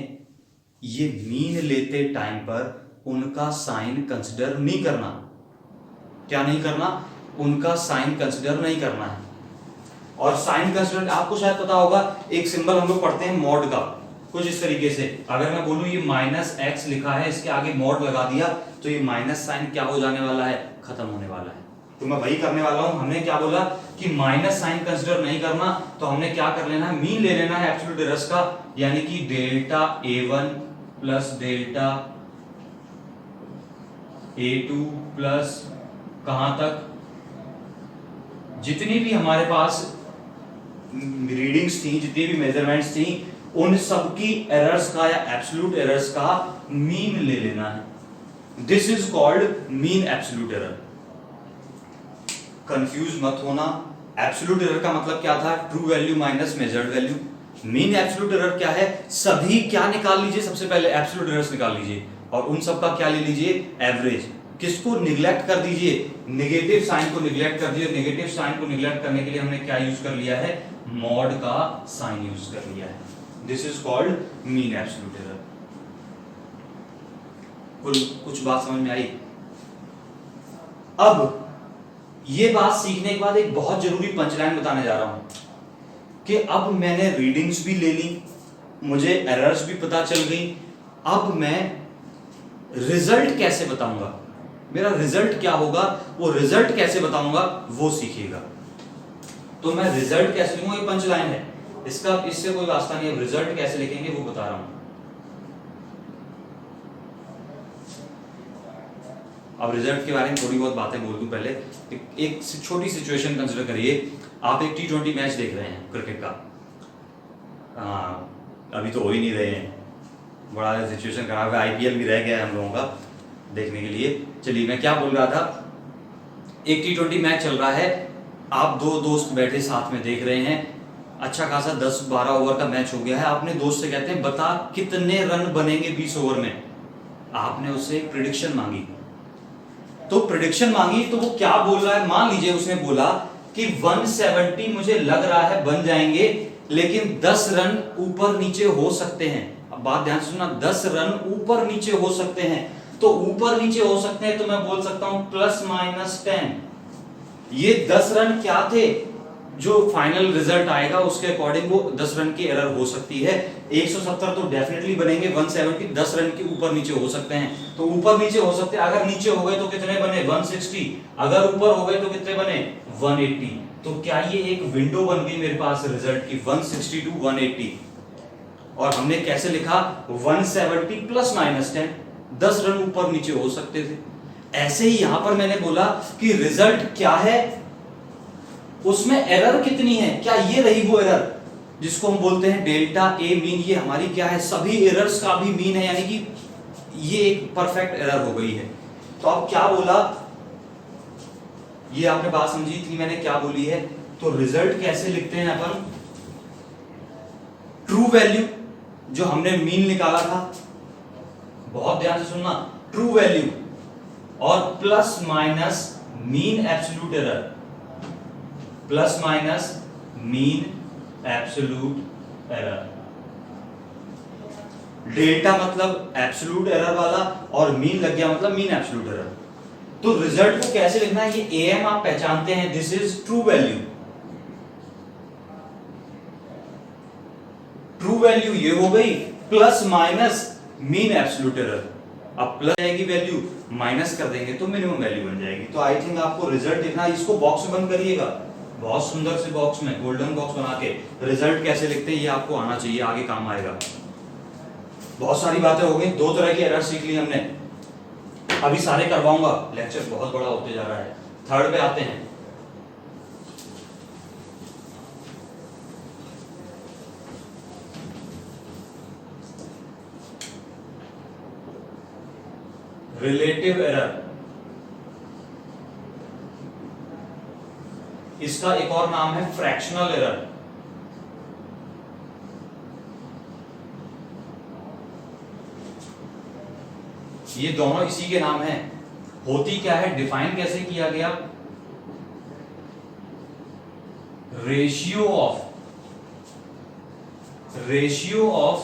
ये मीन लेते टाइम पर उनका साइन कंसिडर नहीं करना, क्या नहीं करना, उनका साइन कंसिडर नहीं करना है। और साइन कंसिडर आपको शायद पता होगा, एक सिंबल हम लोग पढ़ते हैं मॉड का, कुछ इस तरीके से। अगर मैं बोलूं ये -x लिखा है, इसके आगे मॉड लगा दिया, तो ये माइनस साइन क्या हो जाने वाला है, खत्म होने वाला है। तो मैं वही करने वाला हूं। हमने क्या बोला कि माइनस साइन कंसिडर नहीं करना, तो हमने क्या कर लेना है, मीन ले लेना है एब्सोल्यूट एरर्स का, यानी कि delta A1 plus delta A2 plus कहां तक, जितनी भी हमारे पास रीडिंग्स थी, जितनी भी मेजरमेंट्स थी, उन सबकी एरर्स का या एब्सोल्यूट एरर्स का मीन ले लेना है। This is called mean absolute error. Confuse मत होना। एब्सोल्यूट एरर का मतलब क्या था? True value minus measured value. Mean absolute error क्या है? सभी क्या निकाल लीजिए, सबसे पहले एब्सोल्यूट एरर्स निकाल लीजिए और उन सब का क्या ले लीजिए? एवरेज। किसको निगलेक्ट कर दीजिए? नेगेटिव साइन को निगलेक्ट कर दीजिए। नेगेटिव साइन को निगलेक्ट करने के लिए हमने क्या यूज कर लिया है? मॉड का साइन यूज कर लिया है। This is called mean absolute error. कुछ बात समझ में आई? अब ये बात सीखने के बाद एक बहुत जरूरी पंचलाइन बताने जा रहा हूं कि अब मैंने रीडिंग्स भी ले ली, मुझे एरर्स भी पता चल गई, अब मैं रिजल्ट कैसे बताऊंगा, मेरा रिजल्ट क्या होगा, वो रिजल्ट कैसे बताऊंगा वो सीखिएगा। तो मैं रिजल्ट कैसे लिखूंगा, ये पंचलाइन है, इससे कोई वास्ता नहीं है। रिजल्ट कैसे लिखेंगे वो बता रहा हूं। अब रिजल्ट के बारे में थोड़ी बहुत बातें बोल दूं पहले। एक छोटी सिचुएशन कंसिडर करिए। आप एक T20 मैच देख रहे हैं क्रिकेट का, अभी तो हो ही नहीं रहे हैं, बड़ा सिचुएशन खराब है, IPL भी रह गया है हम लोगों का देखने के लिए। चलिए मैं क्या बोल रहा था, एक T20 मैच चल रहा है, आप दो दोस्त बैठे साथ में देख रहे हैं, अच्छा खासा 10-12 ओवर का मैच हो गया है। आपने दोस्त से कहते हैं बता कितने रन बनेंगे 20 ओवर में। आपने उससे एक प्रिडिक्शन मांगी, तो प्रिडिक्शन मांगी तो वो क्या बोल रहा है, मान लीजिए उसने बोला कि 170 मुझे लग रहा है बन जाएंगे, लेकिन 10 रन ऊपर नीचे हो सकते हैं। अब बात ध्यान से सुनना, 10 रन ऊपर नीचे हो सकते हैं, तो ऊपर नीचे हो सकते हैं तो मैं बोल सकता हूं +-10। ये 10 रन क्या थे, जो फाइनल रिजल्ट आएगा उसके अकॉर्डिंग वो 10 रन की एरर हो सकती है। 170 तो डेफिनेटली बनेंगे, 170 10 रन के ऊपर नीचे हो सकते हैं, तो ऊपर नीचे हो सकते हैं। अगर नीचे हो गए तो कितने बने? 160। अगर ऊपर हो गए तो कितने बने? 180। तो क्या ये एक विंडो बन गई मेरे पास रिजल्ट की, 160 to 180। और हमने कैसे लिखा? 170 +-10, 10 रन ऊपर नीचे हो सकते थे। ऐसे ही यहां पर मैंने बोला कि रिजल्ट क्या है, उसमें एरर कितनी है, क्या ये रही वो एरर जिसको हम बोलते हैं डेल्टा ए मीन, ये हमारी क्या है? सभी एरर्स का भी मीन है, यानी कि ये एक परफेक्ट एरर हो गई है। तो अब क्या बोला, ये आपने बात समझी थी मैंने क्या बोली है। तो रिजल्ट कैसे लिखते हैं अपन? ट्रू वैल्यू जो हमने मीन निकाला था, बहुत ध्यान से सुनना, ट्रू वैल्यू और +- mean absolute error, +- mean absolute error. Delta मतलब एब्सोल्यूट एरर वाला और मीन लग गया मतलब मीन एब्सोल्यूट एरर। तो रिजल्ट को कैसे लिखना है, ये AM आप पहचानते हैं, this is true value. True value ये हो गई, +- मीन एब्सोल्यूट एरर। अब प्लस आएगी वैल्यू, माइनस कर देंगे तो मिनिमम वैल्यू बन जाएगी। तो आई थिंक आपको रिजल्ट लिखना, इसको बॉक्स में बंद करिएगा, बहुत सुंदर से बॉक्स में गोल्डन बॉक्स बना के रिजल्ट कैसे लिखते हैं ये आपको आना चाहिए, आगे काम आएगा। बहुत सारी बातें हो गई, 2 तरह की एरर सीख ली हमने, अभी सारे करवाऊंगा, लेक्चर बहुत बड़ा होते जा रहा है। थर्ड पे आते हैं। रिलेटिव एरर, इसका एक और नाम है फ्रैक्शनल एरर। ये दोनों इसी के नाम हैं। होती क्या है, डिफाइन कैसे किया गया? रेशियो ऑफ,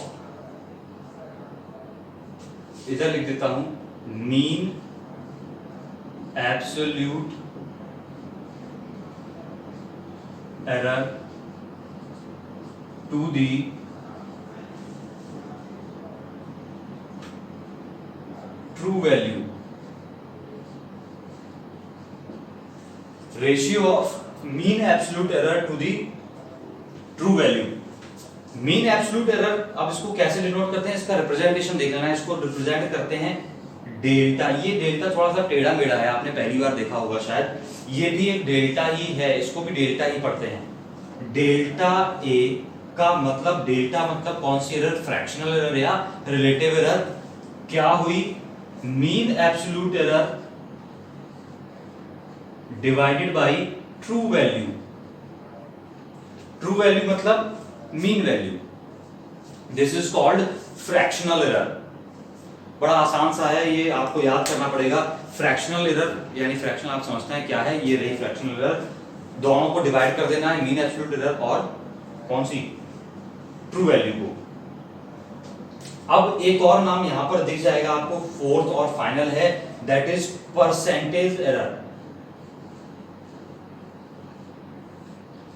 इधर लिख देता हूं, mean absolute error to the true value. Ratio of mean absolute error to the true value. Mean absolute error, अब इसको कैसे डिनोट करते हैं, इसका रिप्रेजेंटेशन देख लेना। इसको रिप्रेजेंट करते हैं डेल्टा। ये डेल्टा थोड़ा सा टेढ़ा मेढ़ा है, आपने पहली बार देखा होगा शायद। ये भी एक डेल्टा ही है, इसको भी डेल्टा ही पढ़ते हैं। डेल्टा ए का मतलब डेल्टा मतलब कौन सी एरर, फ्रैक्शनल एरर या रिलेटिव एरर। क्या हुई, mean absolute error divided by true value. True value मतलब mean value, this is called fractional error. बड़ा आसान सा है, ये आपको याद करना पड़ेगा। फ्रैक्शनल एरर यानी फ्रैक्शनल आप समझते हैं क्या है, ये रही फ्रैक्शनल एरर, दोनों को डिवाइड कर देना है, मीन एब्सोल्यूट एरर और कौन सी, ट्रू वैल्यू को। अब एक और नाम यहां पर दिख जाएगा आपको, फोर्थ और फाइनल है, दैट इज परसेंटेज एरर।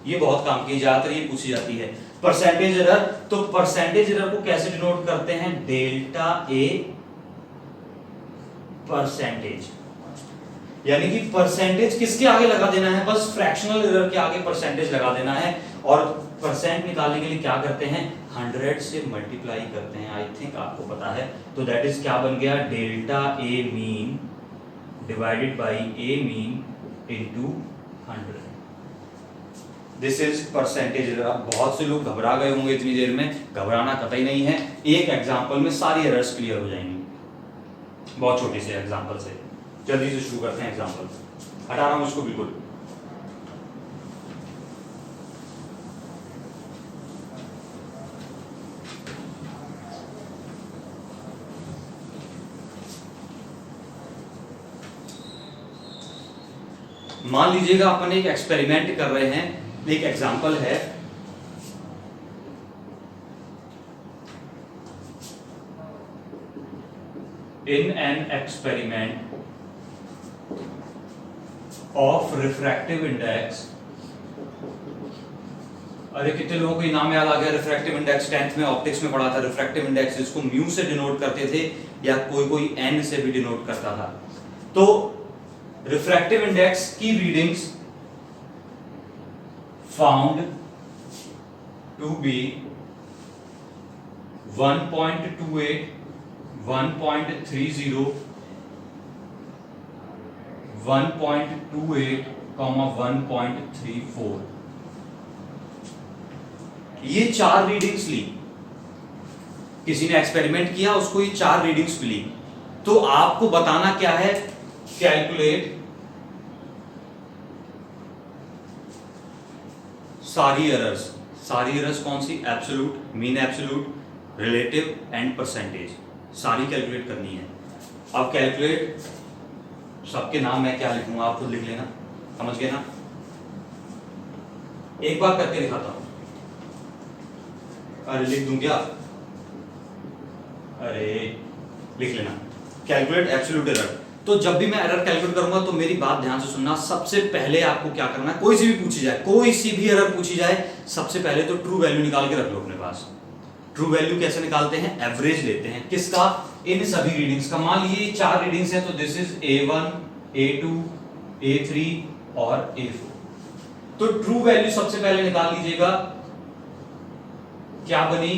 ये बहुत काम की, ज्यादातर ये पूछी जाती है परसेंटेज एरर। तो परसेंटेज एरर को कैसे डिनोट करते हैं, डेल्टा ए परसेंटेज, यानी कि परसेंटेज किसके आगे लगा देना है, बस फ्रैक्शनल एरर के आगे परसेंटेज लगा देना है। और परसेंट निकालने के लिए क्या करते हैं, 100 से मल्टीप्लाई करते हैं, आई थिंक आपको पता है। तो दैट इज क्या बन गया, delta a mean divided by A mean into 100। This is percentage error. बहुत से लोग घबरा गए होंगे इतनी देर में, घबराना कतई नहीं है, एक एग्जांपल में सारी एरर्स क्लियर हो जाएंगी, बहुत छोटे से एग्जांपल से। जल्दी से शुरू करते हैं एग्जांपल, हटा रहा हूं इसको बिल्कुल। मान लीजिएगा अपन एक एक्सपेरिमेंट कर रहे हैं, एक एग्जांपल है, in an experiment of refractive index। अरे कितने लोगों को इनाम याद आ गया, रिफ्रैक्टिव इंडेक्स 10th में ऑप्टिक्स में पढ़ा था। रिफ्रैक्टिव इंडेक्स इसको म्यू से डिनोट करते थे या कोई एन से भी डिनोट करता था। तो रिफ्रैक्टिव इंडेक्स की रीडिंग्स फाउंड टू बी 1.28, 1.30, 1.28, 1.34, ये 4 रीडिंग्स ली। किसी ने एक्सपेरिमेंट किया, उसको ये 4 रीडिंग्स मिली। तो आपको बताना क्या है, कैलकुलेट सारी एरर्स। सारी एरर्स कौन सी, absolute, mean absolute, relative and percentage, सारी कैलकुलेट करनी है। अब कैलकुलेट, सबके नाम मैं क्या लिखूंगा आप खुद लिख लेना, समझ गए ना। एक बार करके दिखाता हूं। अरे लिख दूं क्या, अरे लिख लेना, कैलकुलेट एब्सोल्यूट एरर। तो जब भी मैं एरर कैलकुलेट करूंगा तो मेरी बात ध्यान से सुनना। सबसे पहले आपको क्या करना है, कोई सी भी पूछी जाए, कोई सी भी एरर पूछी जाए, सबसे पहले तो ट्रू वैल्यू निकाल के रख लो अपने पास। ट्रू वैल्यू कैसे निकालते हैं, एवरेज लेते हैं, किसका, इन सभी रीडिंग्स का। मान लीजिए 4 रीडिंग्स हैं, तो this is A1, A2, A3 और A4। तो ट्रू वैल्यू सबसे पहले निकाल लीजिएगा, क्या बनी,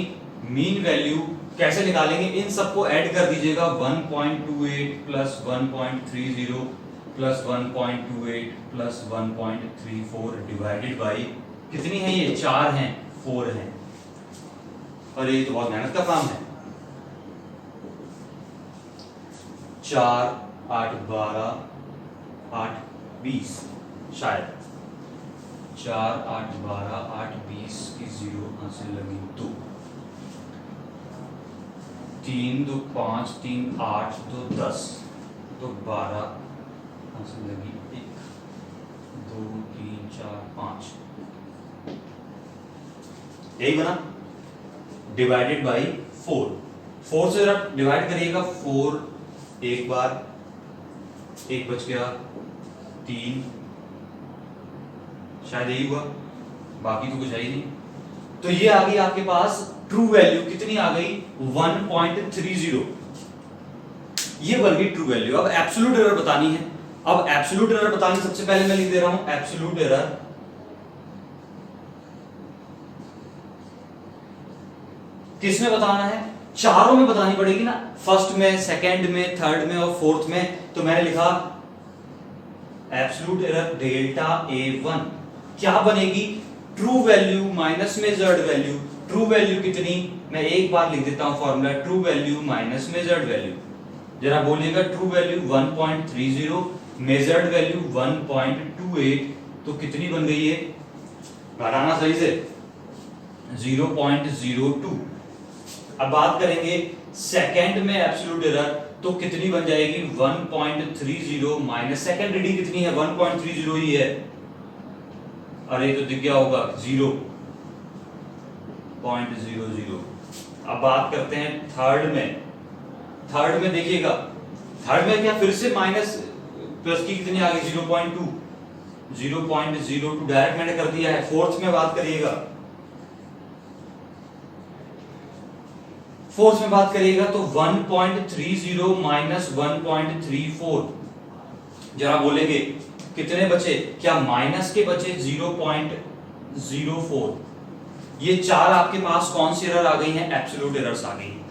मीन वैल्यू। कैसे निकालेंगे, इन सबको ऐड कर दीजिएगा, 1.28 plus 1.30 plus 1.28 plus 1.34 divided by, कितनी है ये, 4 हैं, 4 हैं। अरे ये तो बहुत मेहनत का काम है। 4, 8, 12, 8, 20, शायद 4, 8, 12, 8, 20 की 0 कहां से लगी, 2, 3, 2, 5, 3, 8, 2, 10, 2, 12 कहां से लगी, 1, 2, 3, 4, 5, यही बना, डिवाइडेड बाई 4। 4 से डिवाइड करिएगा, 4 एक बार, 1 बच गया, 3, शायद यही हुआ, बाकी तो कुछ है ही नहीं। तो ये आ गई आपके पास ट्रू वैल्यू, कितनी आ गई, 1.30, ये बन गई ट्रू वैल्यू। अब एब्सोल्यूट एरर बतानी है। अब एब्सोल्यूट एरर बतानी, सबसे पहले मैं लिख दे रहा हूं एब्सोल्यूट एरर किसमें बताना है, चारों में बतानी पड़ेगी ना, फर्स्ट में, सेकंड में, थर्ड में और फोर्थ में। तो मैंने लिखा एब्सोल्यूट एरर डेल्टा A1 क्या बनेगी, true value minus measured value true value कितनी, मैं एक बार लिख देता हूं formula, true value minus measured value. जरा बोलिएगा, ट्रू वैल्यू 1.30, मेजर्ड वैल्यू 1.28, तो कितनी बन गई है, घटाना सही से, 0.02। अब बात करेंगे सेकंड में एब्सोल्यूट एरर, तो कितनी बन जाएगी, 1.30 माइनस सेकंड रीडिंग कितनी है, 1.30 ही है, अरे तो दिख गया होगा 0.00। अब बात करते हैं थर्ड में। थर्ड में देखिएगा, थर्ड में क्या फिर से माइनस प्लस की कितनी आ गई, 0.2, 0.02 डायरेक्ट मैंने कर दिया है। फोर्थ में बात करिएगा, फोर्थ में बात करिएगा तो 1.30 माइनस 1.34, जरा बोलेंगे कितने बचे, क्या माइनस के बचे 0.04। ये चार आपके पास कौन सी एरर आ गई हैं, एब्सोल्यूट एरर्स आ गई हैं।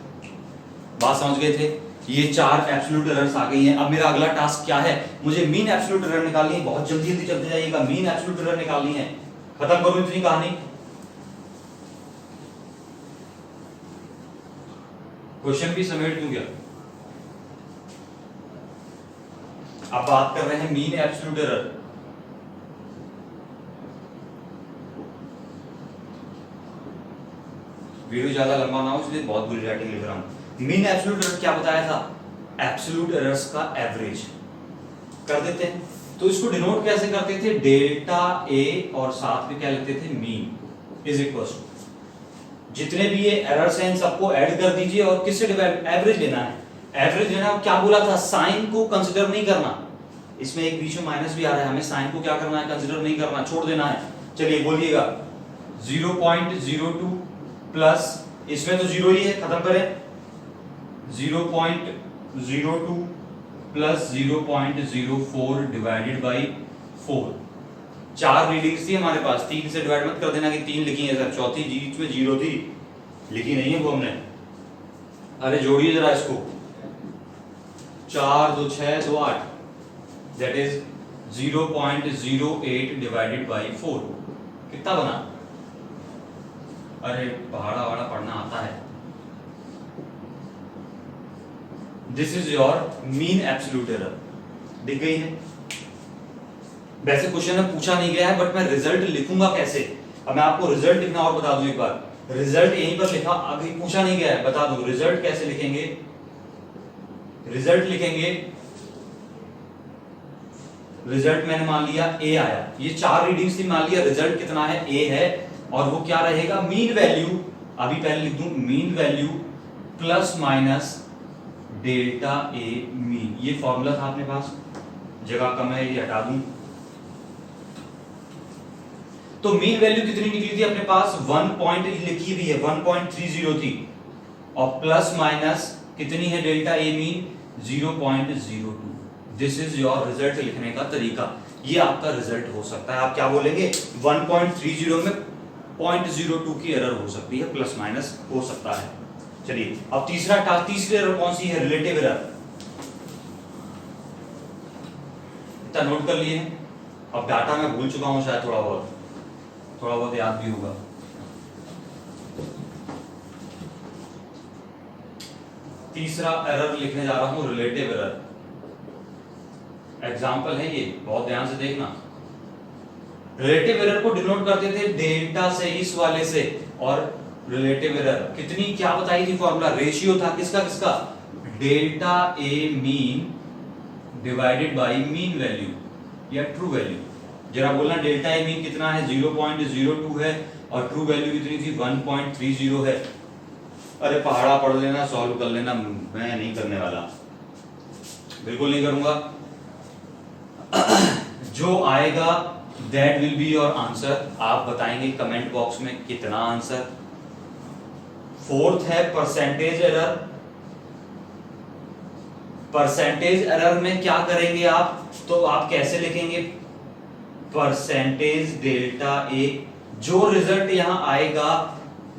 बात समझ गए थे, ये चार एब्सोल्यूट एरर्स आ गई हैं। अब मेरा अगला टास्क क्या है, मुझे मीन एब्सोल्यूट एरर निकालनी है, बहुत जल्दी जल्दी चलते जाइएगा, मीन एब्सोल्यूट एरर निकालनी है। खत्म करूं इतनी कहानी, क्वेश्चन भी समेट दूं क्या। अब बात कर रहे हैं मीन एब्सोल्यूट एरर। वीडियो ज्यादा लंबा ना हो इसलिए बहुत बुरी राइटिंग लिख रहा हूं। मीन एब्सोल्यूट एरर क्या बताया था, एब्सोल्यूट एरर्स का एवरेज कर देते हैं। तो इसको डिनोट कैसे करते थे, डेल्टा ए और साथ में क्या लेते थे, मीन इज इक्वल टू, जितने भी ये एरर्स हैं इन सबको ऐड कर दीजिए और किससे डिवाइड, एवरेज लेना है। एवरेज लेना, क्या बोला था, साइन को कंसीडर नहीं करना, इसमें एक बीच में माइनस भी आ रहा है, हमें साइन को क्या करना है, कंसीडर नहीं करना, छोड़ देना है। चलिए बोलिएगा 0.02 प्लस, इसमें तो जीरो ही है, खत्म करें, 0.02 प्लस 0.04 डिवाइडेड बाई 4। चार रीडिंग्स थी हमारे पास, 3 से डिवाइड मत कर देना कि 3 लिखी है सर, चौथी बीच में 0 थी, लिखी नहीं है वो हमने। अरे जोड़िए जरा इसको, 4 2 6 2 8, दैट इज 0.08 डिवाइडेड बाई 4, कितना बना, अरे पहाड़ा वाड़ा पढ़ना आता है। This is your mean absolute error, दिख गई है। वैसे क्वेश्चन में पूछा नहीं गया है, बट मैं रिजल्ट लिखूंगा कैसे। अब मैं आपको रिजल्ट लिखना और बता दूं एक बार, रिजल्ट यहीं पर लिखा, अभी पूछा नहीं गया है, बता दूं रिजल्ट कैसे लिखेंगे। रिजल्ट लिखेंगे, रिजल्ट मैंने मान लिया ए आया, ये चार रीडिंग्स थी, मान लिया रिजल्ट कितना है, ए है, और वो क्या रहेगा, मीन वैल्यू। अभी पहले लिख दूं mean value plus minus delta a mean, ये फॉर्मूला था अपने पास, जगह कम है ये हटा दूं। तो मीन वैल्यू कितनी निकली थी अपने पास, 1 पॉइंट लिखी हुई है, 1.30 थी, और प्लस माइनस कितनी है delta a mean, 0.02। This is your result लिखने का तरीका, ये आपका रिजल्ट हो सकता है। आप क्या बोलेंगे, 1.30 में 0.02 की एरर हो सकती है, प्लस माइनस हो सकता है। चलिए अब तीसरी एरर कौन सी है, रिलेटिव एरर। इतना नोट कर लिए, अब डाटा मैं भूल चुका हूं शायद, थोड़ा बहुत याद भी होगा। तीसरा एरर लिखने जा रहा हूं, रिलेटिव एरर। एग्जांपल है ये, बहुत ध्यान से देखना। रिलेटिव एरर को डिनोट करते थे डेल्टा से, इस वाले से, और रिलेटिव एरर कितनी, क्या बताई थी फॉर्मूला, रेशियो था किसका किसका, delta a mean divided by mean value या ट्रू वैल्यू। जरा बोलना डेल्टा ए मीन कितना है, 0.02 है, और ट्रू वैल्यू कितनी थी, 1.30 है। अरे पहाड़ा पढ़ लेना, सॉल्व कर लेना, मैं नहीं करने वाला, बिल्कुल नहीं करूंगा। जो आएगा that will be your answer. आप बताएंगे कमेंट बॉक्स में कितना आंसर। फोर्थ है परसेंटेज एरर। परसेंटेज एरर में क्या करेंगे आप, तो आप कैसे लिखेंगे, परसेंटेज डेल्टा ए, जो रिजल्ट यहां आएगा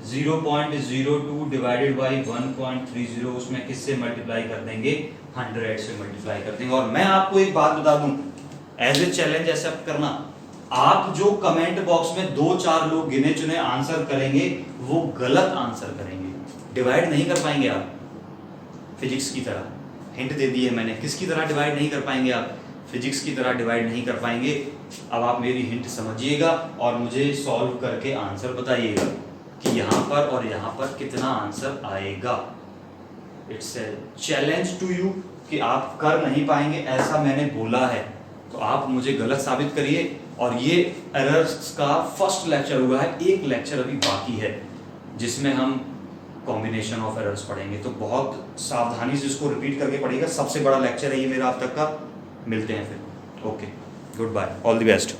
0.02 डिवाइडेड बाई 1.30, उसमें किससे मल्टीप्लाई कर देंगे, 100 से मल्टीप्लाई कर देंगे। और मैं आपको एक बात बता दूं, एज ए चैलेंज एक्सेप्ट करना, आप जो कमेंट बॉक्स में 2-4 लोग गिने चुने आंसर करेंगे वो गलत आंसर करेंगे, डिवाइड नहीं कर पाएंगे आप फिजिक्स की तरह। हिंट दे दी है मैंने, किसकी तरह डिवाइड नहीं कर पाएंगे आप, फिजिक्स की तरह डिवाइड नहीं कर पाएंगे। अब आप मेरी हिंट समझिएगा और मुझे सॉल्व करके आंसर बताइएगा कि यहाँ पर और यहाँ पर कितना आंसर आएगा। It's a challenge to you कि आप कर नहीं पाएंगे ऐसा मैंने बोला है, तो आप मुझे गलत साबित करिए। और ये एरर्स का फर्स्ट लेक्चर हुआ है, एक लेक्चर अभी बाकी है जिसमें हम कॉम्बिनेशन ऑफ एरर्स पढ़ेंगे, तो बहुत सावधानी से इसको रिपीट करके पढ़िएगा। सबसे बड़ा लेक्चर है ये मेरा अब तक का। मिलते हैं फिर, okay, goodbye, all the best.